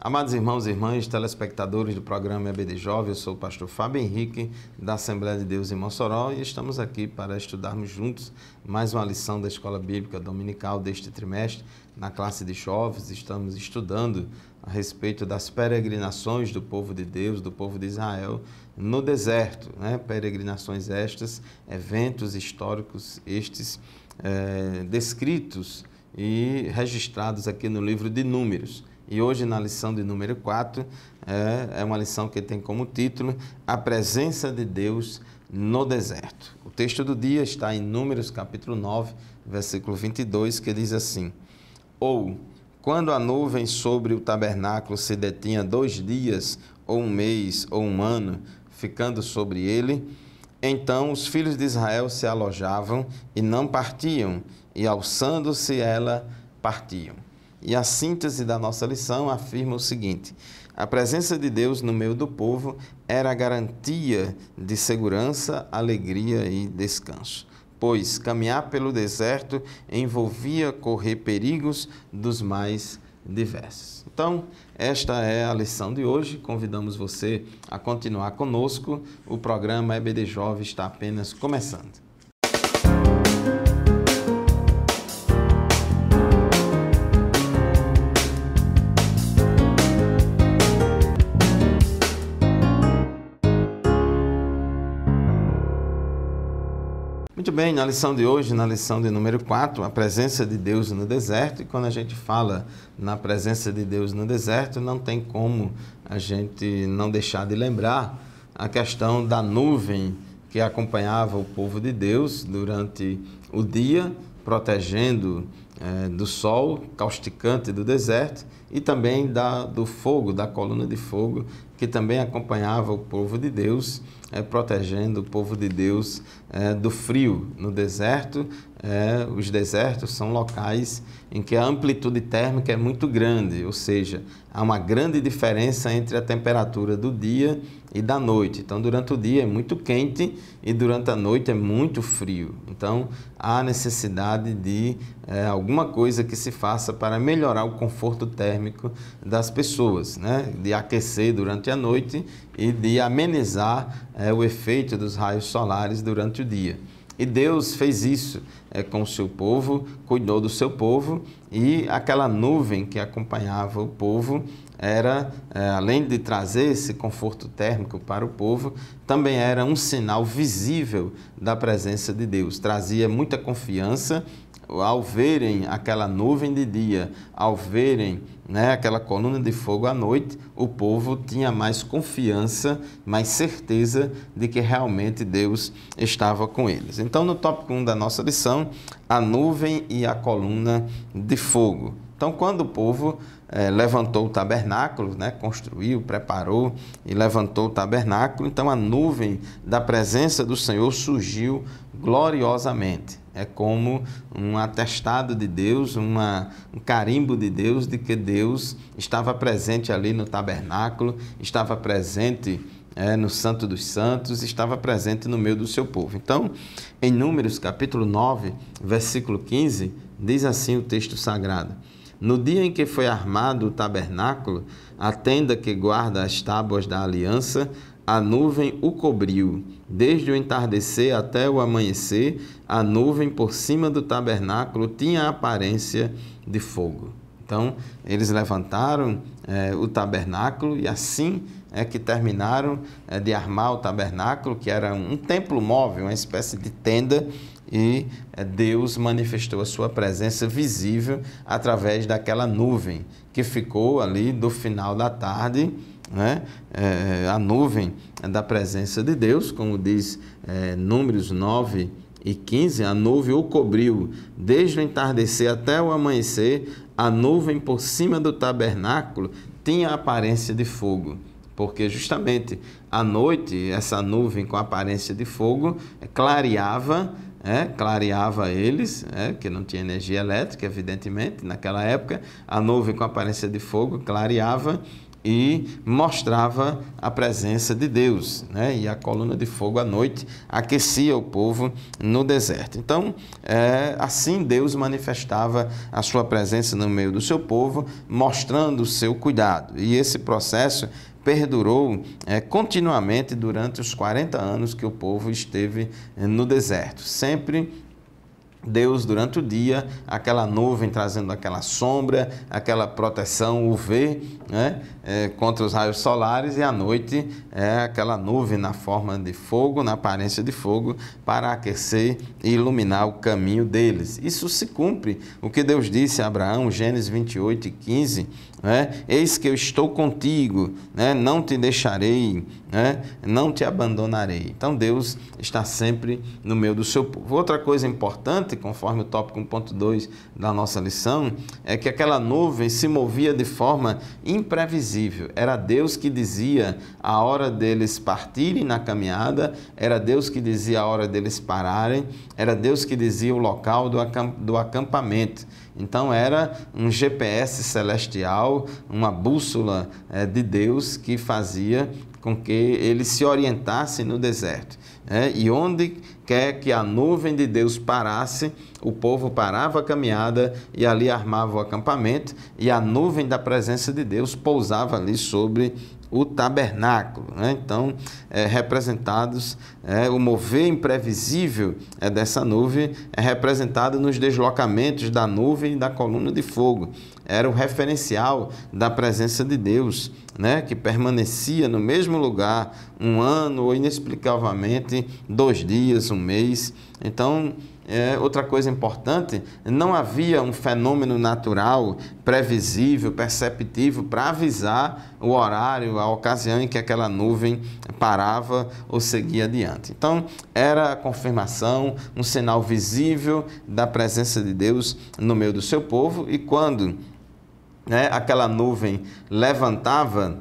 Amados irmãos e irmãs, telespectadores do programa EBD Jovem, eu sou o pastor Fábio Henrique, da Assembleia de Deus em Mossoró, e estamos aqui para estudarmos juntos mais uma lição da Escola Bíblica Dominical deste trimestre. Na classe de jovens, estamos estudando a respeito das peregrinações do povo de Deus, do povo de Israel, no deserto, Peregrinações estas, eventos históricos estes, descritos e registrados aqui no livro de Números. E hoje, na lição de número 4, é uma lição que tem como título A Presença de Deus no Deserto. O texto do dia está em Números, capítulo 9, versículo 22, que diz assim: Ou, quando a nuvem sobre o tabernáculo se detinha 2 dias, ou 1 mês, ou 1 ano, ficando sobre ele, então os filhos de Israel se alojavam e não partiam, e alçando-se ela, partiam. E a síntese da nossa lição afirma o seguinte: a presença de Deus no meio do povo era a garantia de segurança, alegria e descanso, pois caminhar pelo deserto envolvia correr perigos dos mais diversos. Então, esta é a lição de hoje. Convidamos você a continuar conosco. O programa EBD Jovem está apenas começando. Muito bem, na lição de hoje, na lição de número 4, a presença de Deus no deserto. E quando a gente fala na presença de Deus no deserto, não tem como a gente não deixar de lembrar a questão da nuvem que acompanhava o povo de Deus durante o dia, protegendo do sol causticante do deserto, e também do fogo, da coluna de fogo, que também acompanhava o povo de Deus, protegendo o povo de Deus do frio. No deserto, os desertos são locais em que a amplitude térmica é muito grande, ou seja, há uma grande diferença entre a temperatura do dia e da noite. Então, durante o dia é muito quente e durante a noite é muito frio. Então, há necessidade de alguma coisa que se faça para melhorar o conforto térmico das pessoas, de aquecer durante a noite e de amenizar o efeito dos raios solares durante o dia. E Deus fez isso com o seu povo, cuidou do seu povo, e aquela nuvem que acompanhava o povo era, além de trazer esse conforto térmico para o povo, também era um sinal visível da presença de Deus. Trazia muita confiança. Ao verem aquela nuvem de dia, ao verem aquela coluna de fogo à noite, o povo tinha mais confiança, mais certeza de que realmente Deus estava com eles. Então, no tópico 1 da nossa lição, a nuvem e a coluna de fogo. Então, quando o povo levantou o tabernáculo, construiu, preparou e levantou o tabernáculo, então a nuvem da presença do Senhor surgiu gloriosamente. É como um atestado de Deus, um carimbo de Deus, de que Deus estava presente ali no tabernáculo, estava presente no Santo dos Santos, estava presente no meio do seu povo. Então, em Números capítulo 9, versículo 15, diz assim o texto sagrado: No dia em que foi armado o tabernáculo, a tenda que guarda as tábuas da aliança, a nuvem o cobriu. Desde o entardecer até o amanhecer, a nuvem por cima do tabernáculo tinha a aparência de fogo. Então, eles levantaram o tabernáculo, e assim é que terminaram de armar o tabernáculo, que era um templo móvel, uma espécie de tenda, e Deus manifestou a sua presença visível através daquela nuvem que ficou ali do final da tarde, a nuvem da presença de Deus, como diz Números 9 e 15, a nuvem o cobriu desde o entardecer até o amanhecer, a nuvem por cima do tabernáculo tinha a aparência de fogo. Porque justamente à noite, essa nuvem com aparência de fogo clareava eles, que não tinha energia elétrica, evidentemente, naquela época. A nuvem com aparência de fogo clareava, e mostrava a presença de Deus, né? E a coluna de fogo à noite aquecia o povo no deserto. Então, assim Deus manifestava a sua presença no meio do seu povo, mostrando o seu cuidado. E esse processo perdurou continuamente durante os 40 anos que o povo esteve no deserto. Sempre Deus, durante o dia, aquela nuvem trazendo aquela sombra, aquela proteção UV, né, contra os raios solares, e à noite aquela nuvem na forma de fogo, na aparência de fogo, para aquecer e iluminar o caminho deles. Isso se cumpre, o que Deus disse a Abraão, Gênesis 28:15, eis que eu estou contigo, não te deixarei, não te abandonarei. Então Deus está sempre no meio do seu povo. Outra coisa importante, conforme o tópico 1.2 da nossa lição, é que aquela nuvem se movia de forma imprevisível. Era Deus que dizia a hora deles partirem na caminhada, era Deus que dizia a hora deles pararem, era Deus que dizia o local do acampamento. Então era um GPS celestial, uma bússola de Deus que fazia com que eles se orientassem no deserto. E onde quer que a nuvem de Deus parasse, o povo parava a caminhada e ali armava o acampamento, e a nuvem da presença de Deus pousava ali sobre o tabernáculo. Então, representados, o mover imprevisível dessa nuvem é representado nos deslocamentos da nuvem e da coluna de fogo. Era o referencial da presença de Deus, que permanecia no mesmo lugar um ano ou inexplicavelmente 2 dias, 1 mês. Então, outra coisa importante, não havia um fenômeno natural, previsível, perceptível para avisar o horário, a ocasião em que aquela nuvem parava ou seguia adiante. Então, era a confirmação, um sinal visível da presença de Deus no meio do seu povo, e quando aquela nuvem levantava,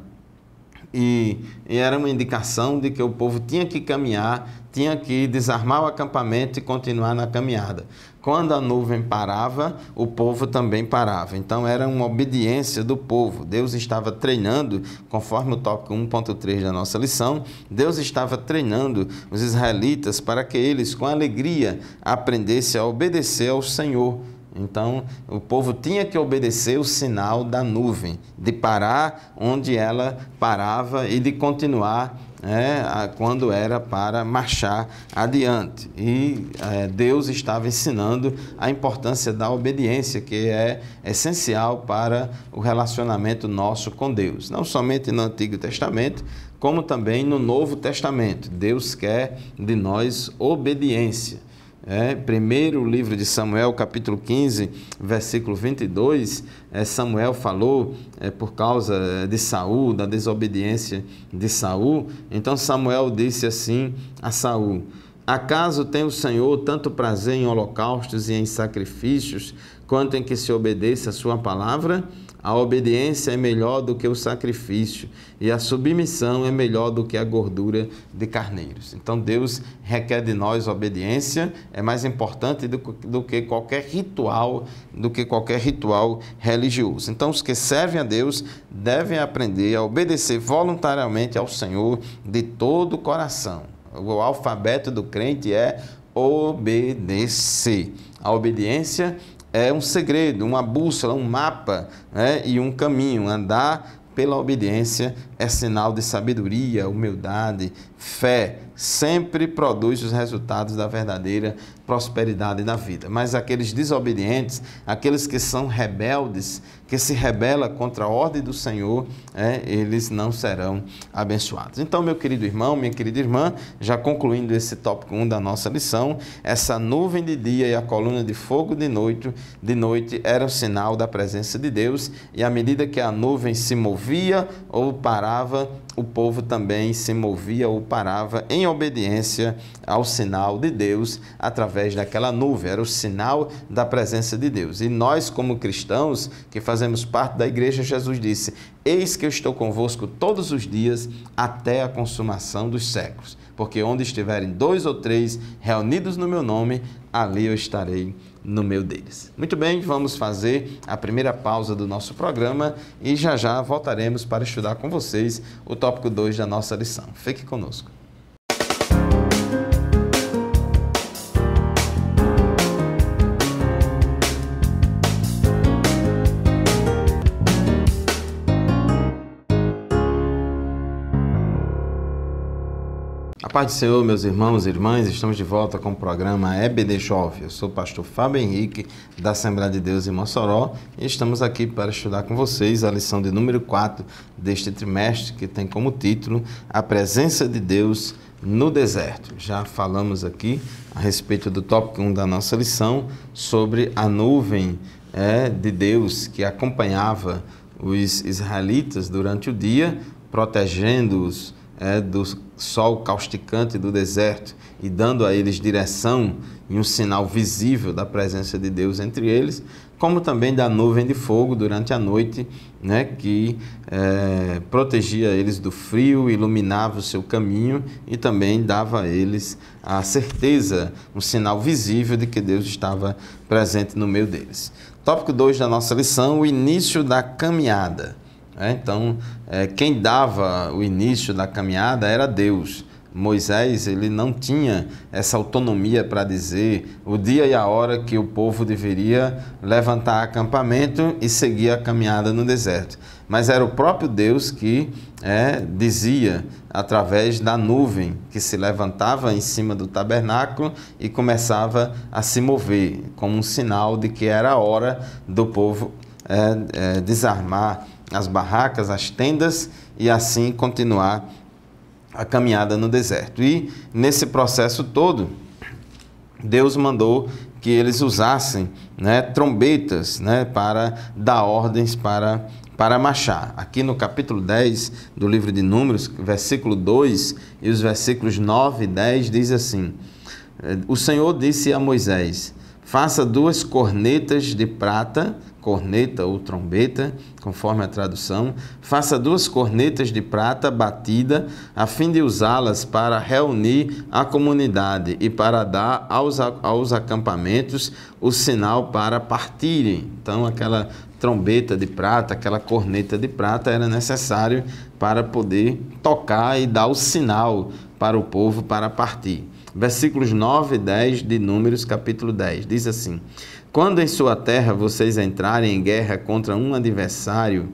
e era uma indicação de que o povo tinha que caminhar, tinha que desarmar o acampamento e continuar na caminhada. Quando a nuvem parava, o povo também parava. Então era uma obediência do povo. Deus estava treinando, conforme o tópico 1.3 da nossa lição, Deus estava treinando os israelitas para que eles, com alegria, aprendessem a obedecer ao Senhor. Então, o povo tinha que obedecer o sinal da nuvem, de parar onde ela parava e de continuar quando era para marchar adiante. E Deus estava ensinando a importância da obediência, que é essencial para o relacionamento nosso com Deus. Não somente no Antigo Testamento, como também no Novo Testamento. Deus quer de nós obediência. Primeiro livro de Samuel, capítulo 15, versículo 22, Samuel falou por causa de Saul, da desobediência de Saul. Então Samuel disse assim a Saul: acaso tem o Senhor tanto prazer em holocaustos e em sacrifícios, quanto em que se obedeça a sua palavra? A obediência é melhor do que o sacrifício, e a submissão é melhor do que a gordura de carneiros. Então Deus requer de nós obediência, é mais importante do que qualquer ritual, religioso. Então os que servem a Deus devem aprender a obedecer voluntariamente ao Senhor de todo o coração. O alfabeto do crente é obedecer. A obediência é um segredo, uma bússola, um mapa, e um caminho. Andar pela obediência é sinal de sabedoria, humildade, fé. Sempre produz os resultados da verdadeira prosperidade da vida. Mas aqueles desobedientes, aqueles que são rebeldes, que se rebelam contra a ordem do Senhor, eles não serão abençoados. Então, meu querido irmão, minha querida irmã, já concluindo esse tópico 1 da nossa lição, essa nuvem de dia e a coluna de fogo de noite era o sinal da presença de Deus, e à medida que a nuvem se movia ou parava, o povo também se movia ou parava em obediência ao sinal de Deus através daquela nuvem. Era o sinal da presença de Deus. E nós, como cristãos que fazemos parte da igreja, Jesus disse: eis que eu estou convosco todos os dias até a consumação dos séculos. Porque onde estiverem 2 ou 3 reunidos no meu nome, ali eu estarei no meio deles. Muito bem, vamos fazer a primeira pausa do nosso programa e já já voltaremos para estudar com vocês o tópico 2 da nossa lição. Fique conosco. A paz do Senhor, meus irmãos e irmãs, estamos de volta com o programa EBD Jovem. Eu sou o pastor Fábio Henrique, da Assembleia de Deus em Mossoró, e estamos aqui para estudar com vocês a lição de número 4 deste trimestre, que tem como título A Presença de Deus no Deserto. Já falamos aqui a respeito do tópico 1 da nossa lição, sobre a nuvem de Deus que acompanhava os israelitas durante o dia, protegendo-os do sol causticante do deserto e dando a eles direção e um sinal visível da presença de Deus entre eles, como também da nuvem de fogo durante a noite, que protegia eles do frio, iluminava o seu caminho e também dava a eles a certeza, um sinal visível de que Deus estava presente no meio deles. Tópico 2 da nossa lição, o início da caminhada. Então, quem dava o início da caminhada era Deus. Moisés, ele não tinha essa autonomia para dizer o dia e a hora que o povo deveria levantar acampamento e seguir a caminhada no deserto. Mas era o próprio Deus que dizia, através da nuvem que se levantava em cima do tabernáculo e começava a se mover, como um sinal de que era a hora do povo desarmar as barracas, as tendas, e assim continuar a caminhada no deserto. E nesse processo todo, Deus mandou que eles usassem trombetas para dar ordens para marchar. Aqui no capítulo 10 do livro de Números, versículo 2 e os versículos 9 e 10, diz assim: o Senhor disse a Moisés: faça 2 cornetas de prata, corneta ou trombeta, conforme a tradução, faça 2 cornetas de prata batida, a fim de usá-las para reunir a comunidade e para dar aos acampamentos o sinal para partirem. Então, aquela trombeta de prata, aquela corneta de prata era necessário para poder tocar e dar o sinal para o povo para partir. Versículos 9 e 10 de Números, capítulo 10, diz assim: quando em sua terra vocês entrarem em guerra contra um adversário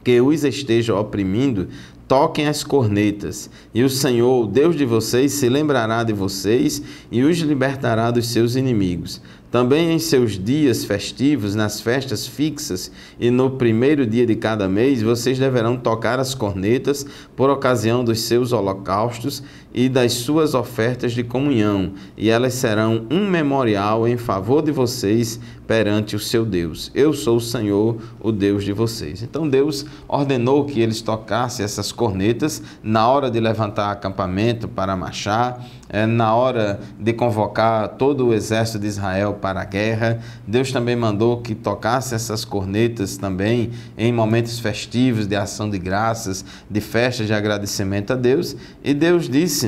que os esteja oprimindo, toquem as cornetas, e o Senhor, o Deus de vocês, se lembrará de vocês e os libertará dos seus inimigos. Também em seus dias festivos, nas festas fixas e no primeiro dia de cada mês, vocês deverão tocar as cornetas por ocasião dos seus holocaustos e das suas ofertas de comunhão, e elas serão um memorial em favor de vocês perante o seu Deus. Eu sou o Senhor, o Deus de vocês. Então Deus ordenou que eles tocassem essas cornetas na hora de levantar acampamento para marchar, na hora de convocar todo o exército de Israel para a guerra. Deus também mandou que tocasse essas cornetas também em momentos festivos de ação de graças, de festas de agradecimento a Deus. E Deus disse,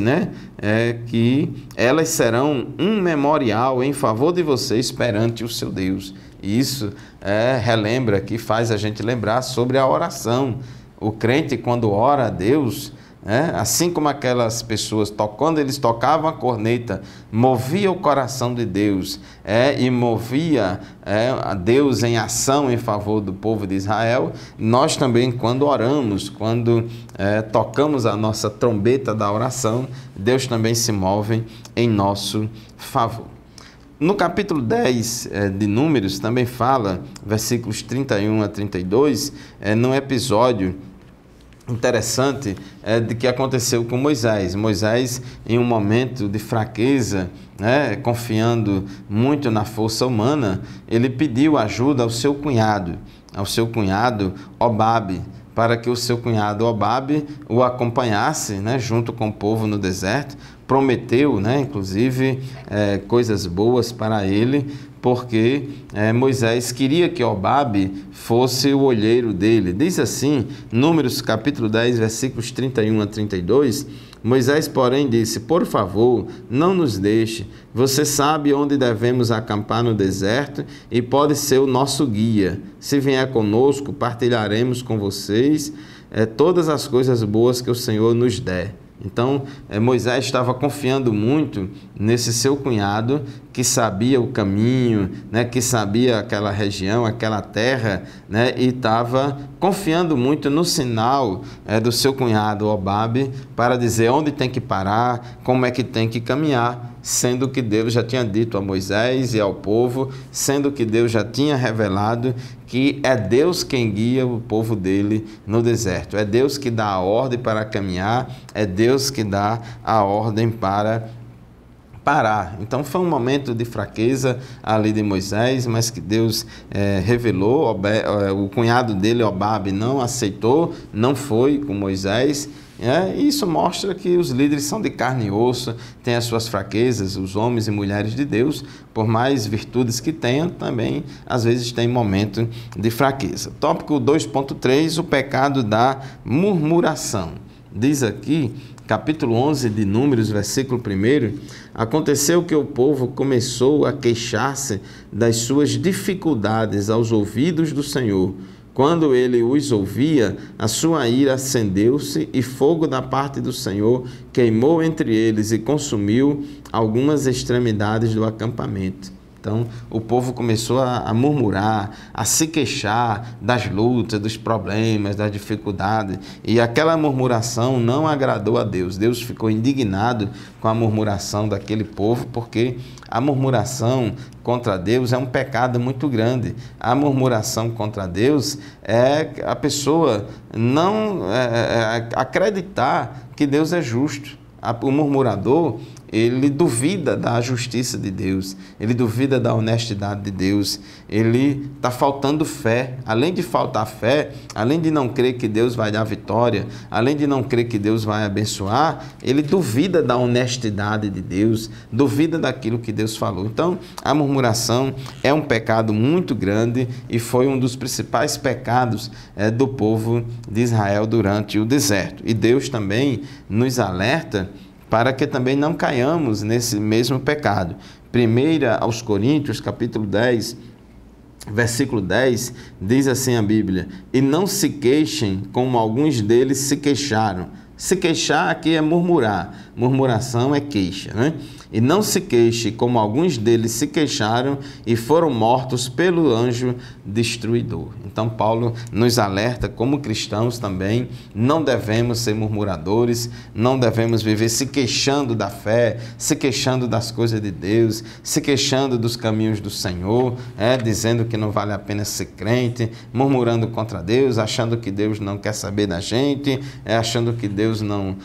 que elas serão um memorial em favor de vocês perante o seu Deus. E isso relembra, que faz a gente lembrar sobre a oração. O crente, quando ora a Deus, assim como aquelas pessoas, quando eles tocavam a corneta, movia o coração de Deus e movia a Deus em ação em favor do povo de Israel, nós também, quando oramos, quando tocamos a nossa trombeta da oração, Deus também se move em nosso favor. No capítulo 10 de Números também fala, versículos 31 a 32, num episódio interessante de que aconteceu com Moisés. Moisés, em um momento de fraqueza, confiando muito na força humana, ele pediu ajuda ao seu cunhado Obabe, para que o seu cunhado Obabe o acompanhasse, junto com o povo no deserto. Prometeu, inclusive, coisas boas para ele, porque Moisés queria que Hobabe fosse o olheiro dele. Diz assim, Números capítulo 10, versículos 31 a 32, Moisés, porém, disse: por favor, não nos deixe. Você sabe onde devemos acampar no deserto e pode ser o nosso guia. Se vier conosco, partilharemos com vocês todas as coisas boas que o Senhor nos der. Então, Moisés estava confiando muito nesse seu cunhado, que sabia o caminho, né, que sabia aquela região, aquela terra, né, e estava confiando muito no sinal do seu cunhado Hobabe para dizer onde tem que parar, como é que tem que caminhar, sendo que Deus já tinha dito a Moisés e ao povo, sendo que Deus já tinha revelado que é Deus quem guia o povo dele no deserto. É Deus que dá a ordem para caminhar, é Deus que dá a ordem para parar. Então foi um momento de fraqueza ali de Moisés, mas que Deus revelou. O cunhado dele, Hobabe, não aceitou, não foi com Moisés. E isso mostra que os líderes são de carne e osso, têm as suas fraquezas, os homens e mulheres de Deus, por mais virtudes que tenham, também às vezes tem momento de fraqueza. Tópico 2.3, o pecado da murmuração. Diz aqui, capítulo 11 de Números, versículo 1, aconteceu que o povo começou a queixar-se das suas dificuldades aos ouvidos do Senhor. Quando ele os ouvia, a sua ira acendeu-se e fogo da parte do Senhor queimou entre eles e consumiu algumas extremidades do acampamento. Então, o povo começou a murmurar, a se queixar das lutas, dos problemas, das dificuldades. E aquela murmuração não agradou a Deus. Deus ficou indignado com a murmuração daquele povo, porque a murmuração contra Deus é um pecado muito grande. A murmuração contra Deus é a pessoa não acreditar que Deus é justo. O murmurador, ele duvida da justiça de Deus, ele duvida da honestidade de Deus, ele está faltando fé. Além de faltar fé, além de não crer que Deus vai dar vitória, além de não crer que Deus vai abençoar, ele duvida da honestidade de Deus, duvida daquilo que Deus falou. Então, a murmuração é um pecado muito grande e foi um dos principais pecados do povo de Israel durante o deserto. E Deus também nos alerta para que também não caiamos nesse mesmo pecado. 1 aos Coríntios, capítulo 10, versículo 10, diz assim a Bíblia: e não se queixem como alguns deles se queixaram. Se queixar aqui é murmurar, murmuração é queixa, né? E não se queixe como alguns deles se queixaram e foram mortos pelo anjo destruidor. Então Paulo nos alerta, como cristãos também, não devemos ser murmuradores, não devemos viver se queixando da fé, se queixando das coisas de Deus, se queixando dos caminhos do Senhor, dizendo que não vale a pena ser crente, murmurando contra Deus, achando que Deus não quer saber da gente, achando que Deus não...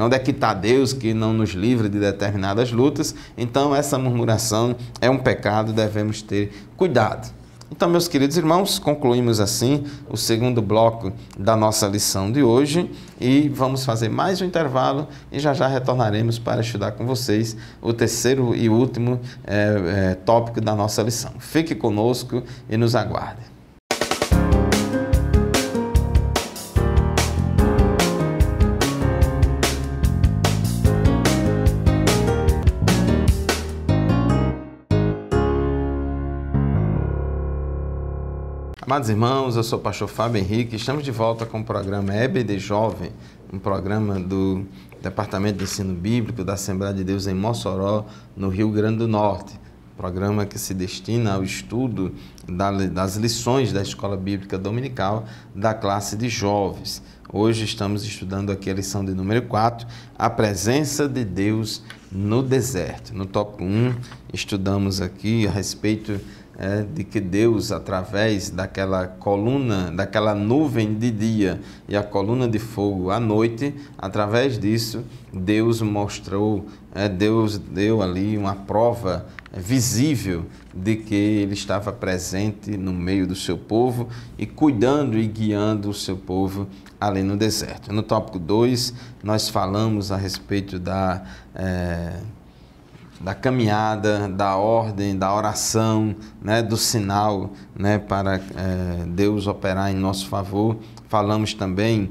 onde é que está Deus que não nos livra de determinadas lutas? Então essa murmuração é um pecado, devemos ter cuidado. Então, meus queridos irmãos, concluímos assim o segundo bloco da nossa lição de hoje e vamos fazer mais um intervalo e já já retornaremos para estudar com vocês o terceiro e último tópico da nossa lição. Fique conosco e nos aguarde. Amados irmãos, eu sou o pastor Fábio Henrique, estamos de volta com o programa EBD Jovem, um programa do Departamento de Ensino Bíblico da Assembleia de Deus em Mossoró, no Rio Grande do Norte. Programa que se destina ao estudo das lições da Escola Bíblica Dominical da classe de jovens. Hoje estamos estudando aqui a lição de número 4, a presença de Deus no deserto. No tópico 1, estudamos aqui a respeito de que Deus, através daquela coluna, daquela nuvem de dia e a coluna de fogo à noite, através disso, Deus mostrou, Deus deu ali uma prova visível de que Ele estava presente no meio do seu povo e cuidando e guiando o seu povo ali no deserto. No tópico 2, nós falamos a respeito da caminhada, da ordem, da oração, né, do sinal, né, para Deus operar em nosso favor. Falamos também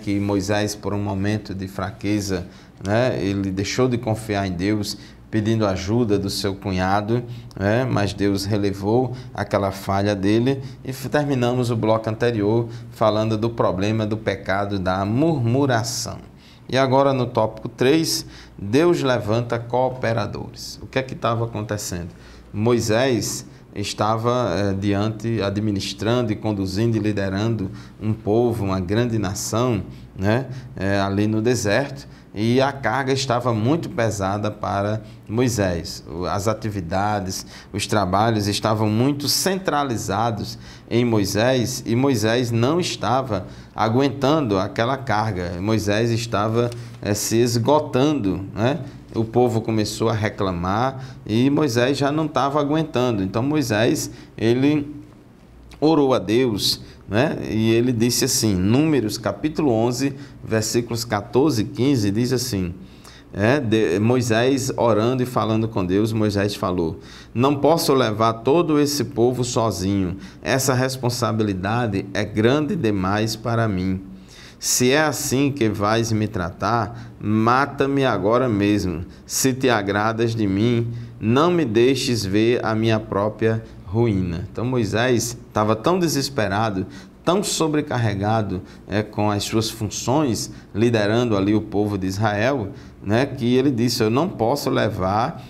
que Moisés, por um momento de fraqueza, né, ele deixou de confiar em Deus, pedindo ajuda do seu cunhado, mas Deus relevou aquela falha dele. E terminamos o bloco anterior falando do problema do pecado da murmuração. E agora no tópico 3, Deus levanta cooperadores. O que é que estava acontecendo? Moisés estava administrando e conduzindo e liderando um povo, uma grande nação, né, ali no deserto, e a carga estava muito pesada para Moisés. As atividades, os trabalhos estavam muito centralizados em Moisés, e Moisés não estava aguentando aquela carga. Moisés estava se esgotando, né? O povo começou a reclamar e Moisés já não estava aguentando. Então Moisés, ele orou a Deus, né? E ele disse assim, Números capítulo 11, versículos 14 e 15, diz assim, Moisés orando e falando com Deus, Moisés falou: não posso levar todo esse povo sozinho, essa responsabilidade é grande demais para mim. Se é assim que vais me tratar, mata-me agora mesmo. Se te agradas de mim, não me deixes ver a minha própria ruína. Então Moisés estava tão desesperado, tão sobrecarregado com as suas funções, liderando ali o povo de Israel, né, que ele disse: eu não posso levar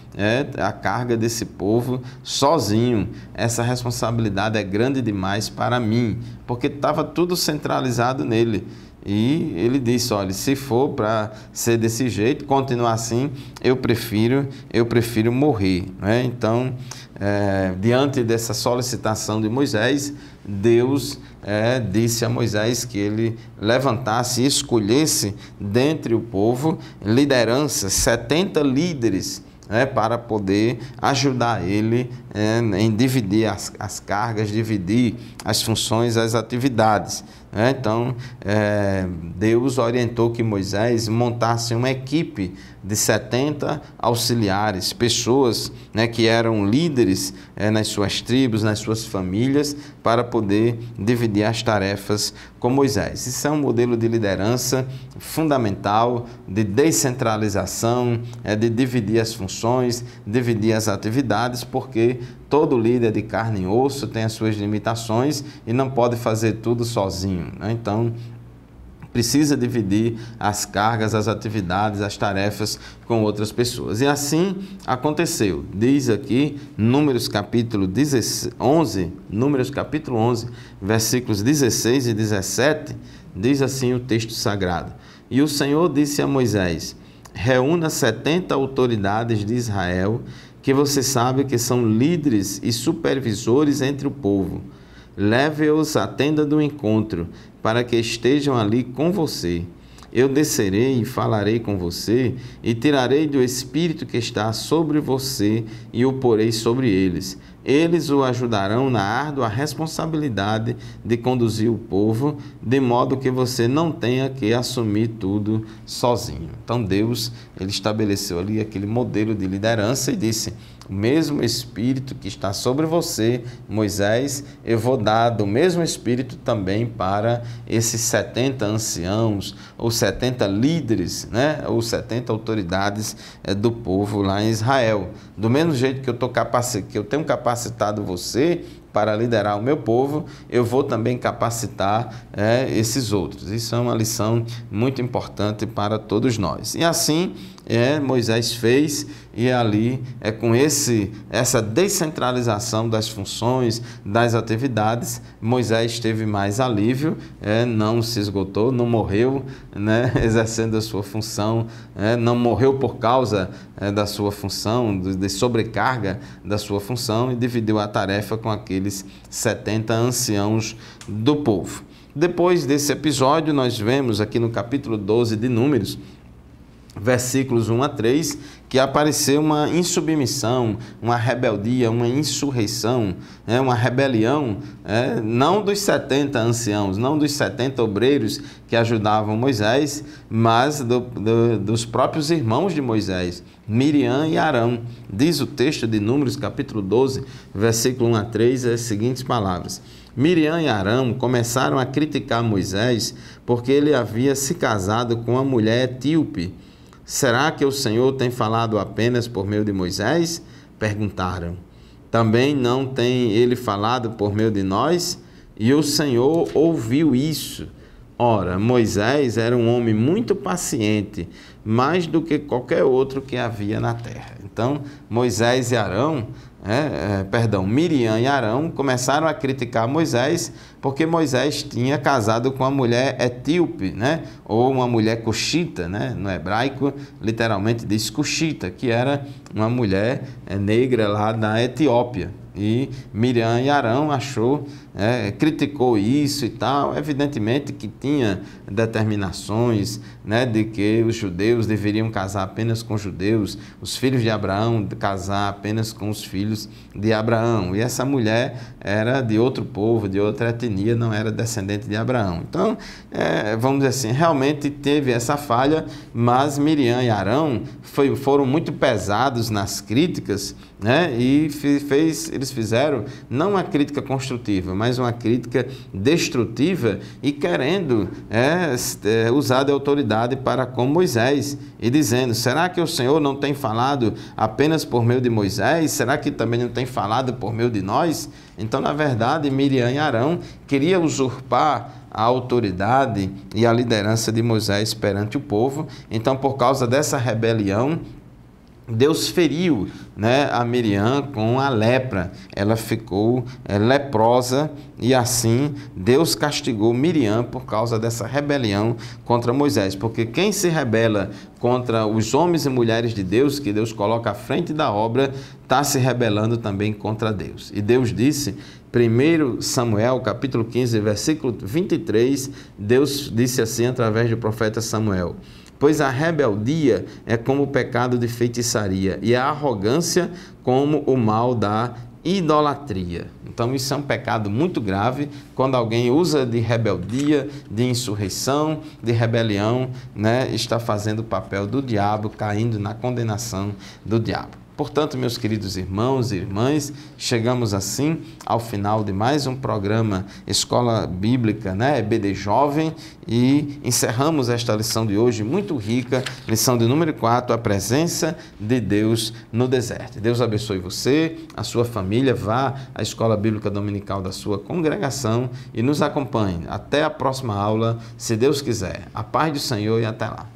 a carga desse povo sozinho, essa responsabilidade é grande demais para mim, porque estava tudo centralizado nele. E ele disse: olha, se for para ser desse jeito, continuar assim, eu prefiro morrer, né? Então, diante dessa solicitação de Moisés, Deus disse a Moisés que ele levantasse e escolhesse dentre o povo lideranças, 70 líderes, para poder ajudar ele em dividir as cargas, dividir as funções, as atividades. Então, Deus orientou que Moisés montasse uma equipe de 70 auxiliares, pessoas que eram líderes nas suas tribos, nas suas famílias, para poder dividir as tarefas com Moisés. Isso é um modelo de liderança fundamental, de descentralização, de dividir as funções, dividir as atividades, porque todo líder de carne e osso tem as suas limitações e não pode fazer tudo sozinho, né? Então, precisa dividir as cargas, as atividades, as tarefas com outras pessoas. E assim aconteceu. Diz aqui, Números capítulo 11, versículos 16 e 17, diz assim o texto sagrado: e o Senhor disse a Moisés: reúna 70 autoridades de Israel, que você sabe que são líderes e supervisores entre o povo. Leve-os à tenda do encontro, para que estejam ali com você. Eu descerei e falarei com você, e tirarei do Espírito que está sobre você, e o porei sobre eles. Eles o ajudarão na árdua responsabilidade de conduzir o povo, de modo que você não tenha que assumir tudo sozinho. Então Deus, ele estabeleceu ali aquele modelo de liderança e disse: o mesmo Espírito que está sobre você, Moisés, eu vou dar do mesmo Espírito também para esses 70 anciãos, ou 70 líderes, né? Ou 70 autoridades do povo lá em Israel. Do mesmo jeito que eu tenho capacitado você para liderar o meu povo, eu vou também capacitar esses outros. Isso é uma lição muito importante para todos nós. E assim Moisés fez, e ali com essa descentralização das funções, das atividades, Moisés teve mais alívio, não se esgotou, não morreu, né, exercendo a sua função, não morreu por causa da sua função, de sobrecarga da sua função, e dividiu a tarefa com aqueles 70 anciãos do povo. Depois desse episódio, nós vemos aqui no capítulo 12 de Números, versículos 1 a 3, que apareceu uma insubmissão, uma rebeldia, uma insurreição, uma rebelião, não dos 70 anciãos, não dos 70 obreiros que ajudavam Moisés, mas dos próprios irmãos de Moisés, Miriam e Arão. Diz o texto de Números, capítulo 12, versículo 1 a 3, as seguintes palavras: Miriam e Arão começaram a criticar Moisés porque ele havia se casado com uma mulher etíope. Será que o Senhor tem falado apenas por meio de Moisés? Perguntaram. Também não tem ele falado por meio de nós? E o Senhor ouviu isso. Ora, Moisés era um homem muito paciente, mais do que qualquer outro que havia na terra. Então, Moisés e Arão, Miriam e Arão começaram a criticar Moisés porque Moisés tinha casado com uma mulher etíope, ou uma mulher cuxita, no hebraico literalmente diz cuxita, que era uma mulher negra lá da Etiópia. E Miriam e Arão criticou isso e tal, evidentemente que tinha determinações, de que os judeus deveriam casar apenas com judeus, os filhos de Abraão casar apenas com os filhos de Abraão, e essa mulher era de outro povo, de outra etnia, não era descendente de Abraão. Então, vamos dizer assim, realmente teve essa falha, mas Miriam e Arão foram muito pesados nas críticas, e eles fizeram não uma crítica construtiva, mas uma crítica destrutiva e querendo usar de autoridade para com Moisés e dizendo: será que o Senhor não tem falado apenas por meio de Moisés? Será que também não tem falado por meio de nós? Então, na verdade, Miriam e Arão queriam usurpar a autoridade e a liderança de Moisés perante o povo. Então, por causa dessa rebelião, Deus feriu a Miriam com a lepra, ela ficou leprosa e assim Deus castigou Miriam por causa dessa rebelião contra Moisés, porque quem se rebela contra os homens e mulheres de Deus, que Deus coloca à frente da obra, está se rebelando também contra Deus. E Deus disse, 1 Samuel, capítulo 15, versículo 23, Deus disse assim através do profeta Samuel: pois a rebeldia é como o pecado de feitiçaria, e a arrogância como o mal da idolatria. Então, isso é um pecado muito grave, quando alguém usa de rebeldia, de insurreição, de rebelião, está fazendo o papel do diabo, caindo na condenação do diabo. Portanto, meus queridos irmãos e irmãs, chegamos assim ao final de mais um programa Escola Bíblica, EBD Jovem, e encerramos esta lição de hoje muito rica, lição de número 4, a presença de Deus no deserto. Deus abençoe você, a sua família, vá à Escola Bíblica Dominical da sua congregação e nos acompanhe. Até a próxima aula, se Deus quiser. A paz do Senhor e até lá.